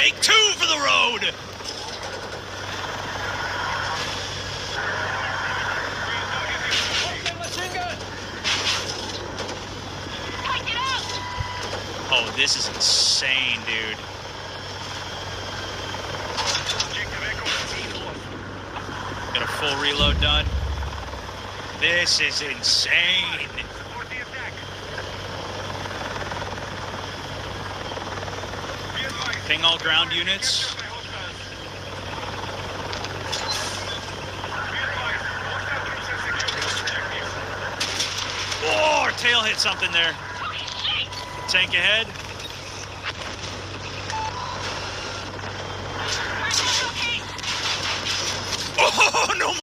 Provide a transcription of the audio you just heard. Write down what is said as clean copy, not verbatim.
Take 2 for the road! Oh, this is insane, dude. Got a full reload done. This is insane. Ping all ground units. Oh, our tail hit something there. Tank ahead. Oh, no!